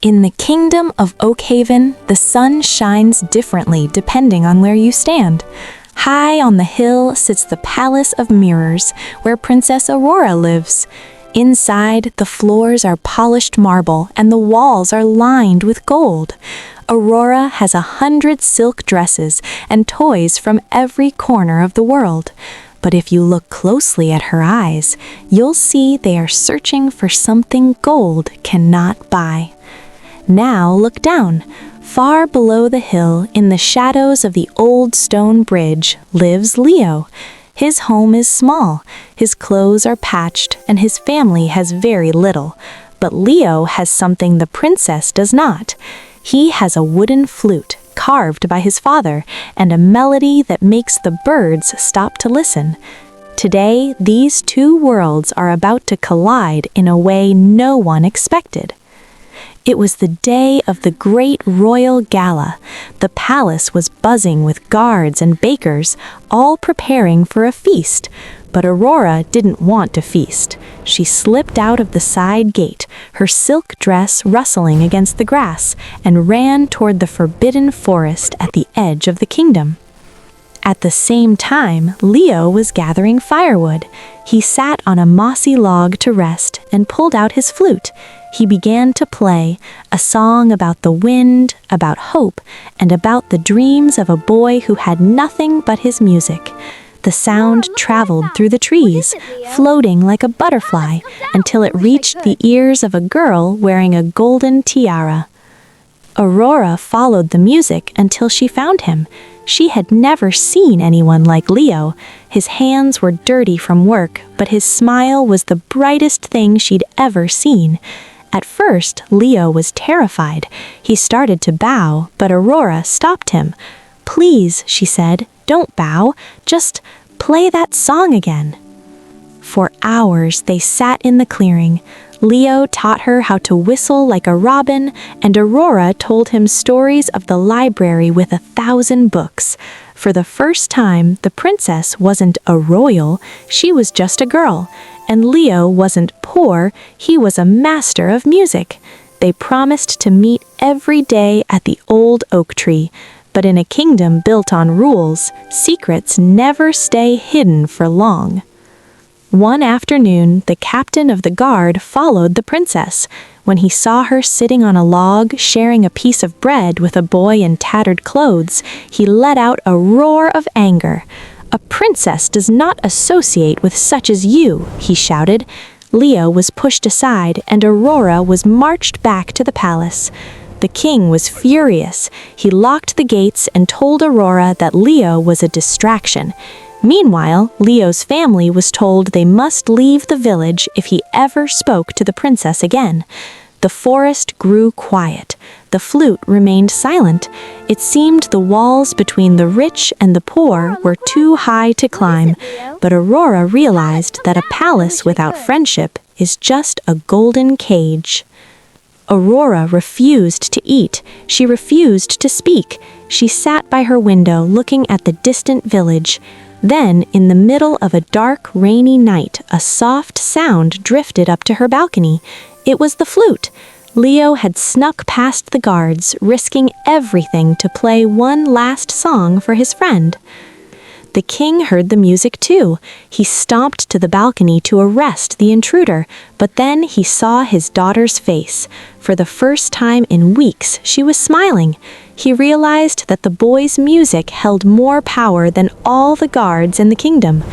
In the kingdom of Oakhaven, the sun shines differently depending on where you stand. High on the hill sits the Palace of Mirrors, where Princess Aurora lives. Inside, the floors are polished marble and the walls are lined with gold. Aurora has 100 silk dresses and toys from every corner of the world. But if you look closely at her eyes, you'll see they are searching for something gold cannot buy. Now look down. Far below the hill, in the shadows of the old stone bridge, lives Leo. His home is small, his clothes are patched, and his family has very little. But Leo has something the princess does not. He has a wooden flute, carved by his father, and a melody that makes the birds stop to listen. Today, these two worlds are about to collide in a way no one expected. It was the day of the great royal gala. The palace was buzzing with guards and bakers, all preparing for a feast. But Aurora didn't want to feast. She slipped out of the side gate, her silk dress rustling against the grass, and ran toward the forbidden forest at the edge of the kingdom. At the same time, Leo was gathering firewood. He sat on a mossy log to rest and pulled out his flute. He began to play, a song about the wind, about hope, and about the dreams of a boy who had nothing but his music. The sound traveled through the trees, floating like a butterfly, until it reached the ears of a girl wearing a golden tiara. Aurora followed the music until she found him. She had never seen anyone like Leo. His hands were dirty from work, but his smile was the brightest thing she'd ever seen. At first, Leo was terrified. He started to bow, but Aurora stopped him. "Please," she said, "don't bow. Just play that song again." For hours, they sat in the clearing. Leo taught her how to whistle like a robin, and Aurora told him stories of the library with 1,000 books. For the first time, the princess wasn't a royal, she was just a girl. And Leo wasn't poor, he was a master of music. They promised to meet every day at the old oak tree. But in a kingdom built on rules, secrets never stay hidden for long. One afternoon, the captain of the guard followed the princess. When he saw her sitting on a log, sharing a piece of bread with a boy in tattered clothes, he let out a roar of anger. "A princess does not associate with such as you," he shouted. Leo was pushed aside, and Aurora was marched back to the palace. The king was furious. He locked the gates and told Aurora that Leo was a distraction. Meanwhile, Leo's family was told they must leave the village if he ever spoke to the princess again. The forest grew quiet. The flute remained silent. It seemed the walls between the rich and the poor were too high to climb, but Aurora realized that a palace without friendship is just a golden cage. Aurora refused to eat. She refused to speak. She sat by her window looking at the distant village. Then, in the middle of a dark, rainy night, a soft sound drifted up to her balcony. It was the flute. Leo had snuck past the guards, risking everything to play one last song for his friend. The king heard the music too. He stomped to the balcony to arrest the intruder, but then he saw his daughter's face. For the first time in weeks, she was smiling. He realized that the boy's music held more power than all the guards in the kingdom.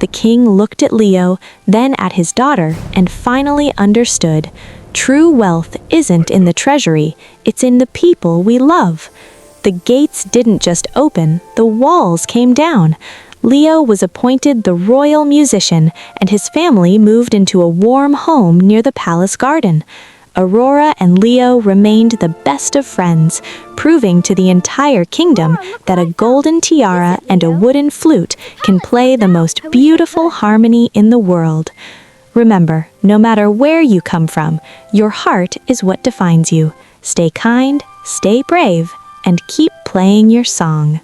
The king looked at Leo, then at his daughter, and finally understood. True wealth isn't in the treasury, it's in the people we love. The gates didn't just open, the walls came down. Leo was appointed the royal musician, and his family moved into a warm home near the palace garden. Aurora and Leo remained the best of friends, proving to the entire kingdom that a golden tiara and a wooden flute can play the most beautiful harmony in the world. Remember, no matter where you come from, your heart is what defines you. Stay kind, stay brave, and keep playing your song.